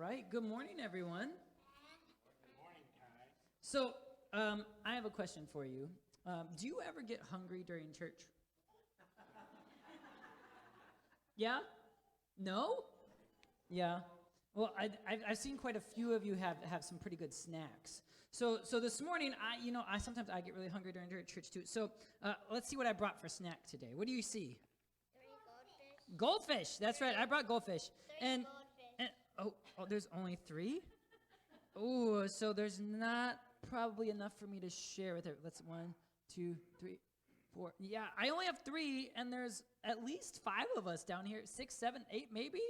right. Good morning, everyone. Good morning, Ty. So, I have a question for you. Do you ever get hungry during church? Yeah? No? Yeah. Well, I've seen quite a few of you have some pretty good snacks. So this morning, I sometimes I get really hungry during church too. So let's see what I brought for snack today. What do you see? 3 goldfish. Goldfish. That's right. I brought goldfish. 3 And goldfish. oh, there's only 3. Oh, so there's not probably enough for me to share with her. Let's 1, 2, 3, 4. Yeah, I only have 3, and there's at least 5 of us down here. 6, 7, 8, maybe,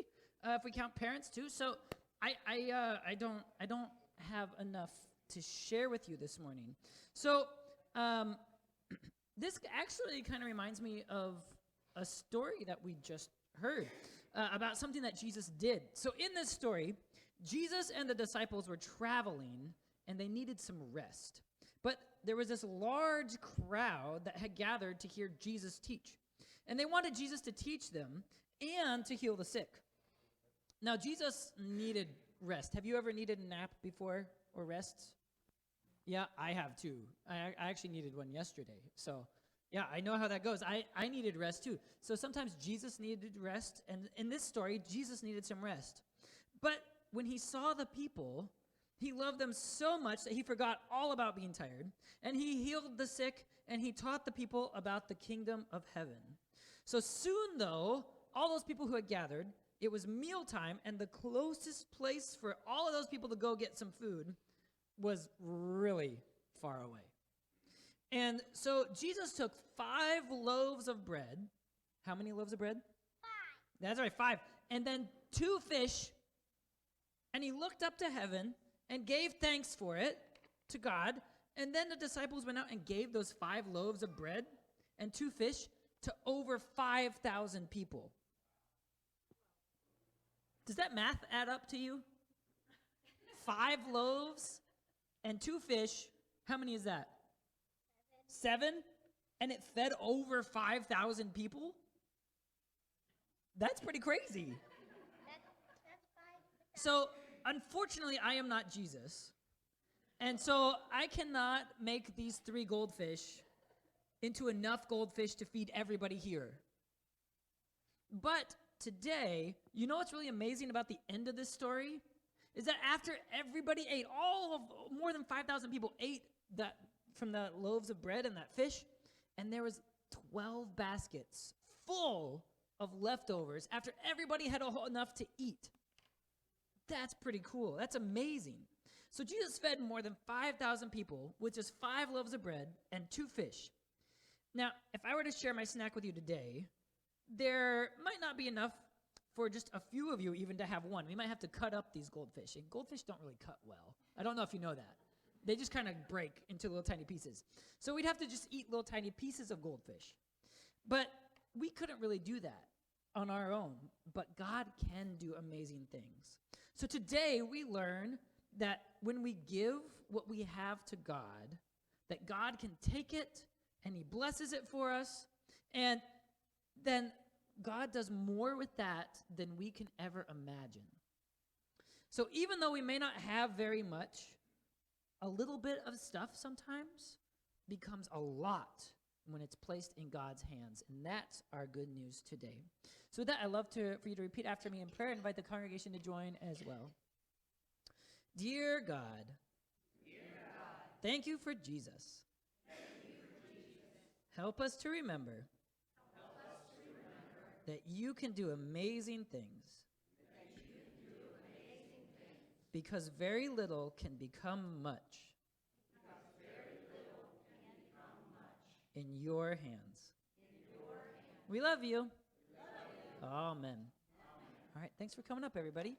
if we count parents too. So I don't have enough to share with you this morning. So this actually kind of reminds me of a story that we just heard about something that Jesus did. So in this story, Jesus and the disciples were traveling, and they needed some rest. But there was this large crowd that had gathered to hear Jesus teach. And they wanted Jesus to teach them and to heal the sick. Now, Jesus needed rest. Have you ever needed a nap before or rest? Yeah, I have too. I actually needed one yesterday. So, yeah, I know how that goes. I needed rest too. So sometimes Jesus needed rest. And in this story, Jesus needed some rest. But when he saw the people, he loved them so much that he forgot all about being tired. And he healed the sick, and he taught the people about the kingdom of heaven. So soon, though, all those people who had gathered, it was mealtime, and the closest place for all of those people to go get some food was really far away. And so Jesus took 5 loaves of bread. How many loaves of bread? 5. That's right, 5. And then 2 fish. And he looked up to heaven and gave thanks for it to God. And then the disciples went out and gave those 5 loaves of bread and 2 fish to over 5,000 people. Does that math add up to you? 5 loaves and 2 fish. How many is that? 7? And it fed over 5,000 people? That's pretty crazy. That's 5. So, unfortunately, I am not Jesus. And so I cannot make these 3 goldfish into enough goldfish to feed everybody here. But today, you know what's really amazing about the end of this story? Is that after everybody ate, more than 5,000 people ate that from the loaves of bread and that fish, and there was 12 baskets full of leftovers after everybody had enough to eat. That's pretty cool. That's amazing. So Jesus fed more than 5,000 people with just 5 loaves of bread and 2 fish. Now, if I were to share my snack with you today, there might not be enough for just a few of you even to have one. We might have to cut up these goldfish, and goldfish don't really cut well. I don't know if you know that. They just kind of break into little tiny pieces. So we'd have to just eat little tiny pieces of goldfish. But we couldn't really do that on our own, but God can do amazing things. So today we learn that when we give what we have to God, that God can take it and he blesses it for us, and then God does more with that than we can ever imagine. So even though we may not have very much, a little bit of stuff sometimes becomes a lot when it's placed in God's hands, and that's our good news today. So with that, I'd love for you to repeat after me in prayer and invite the congregation to join as well. Dear God, thank you for Jesus. Help us to remember that you can do amazing things because very little can become much in your hands. We love you. Amen. All right, thanks for coming up, everybody.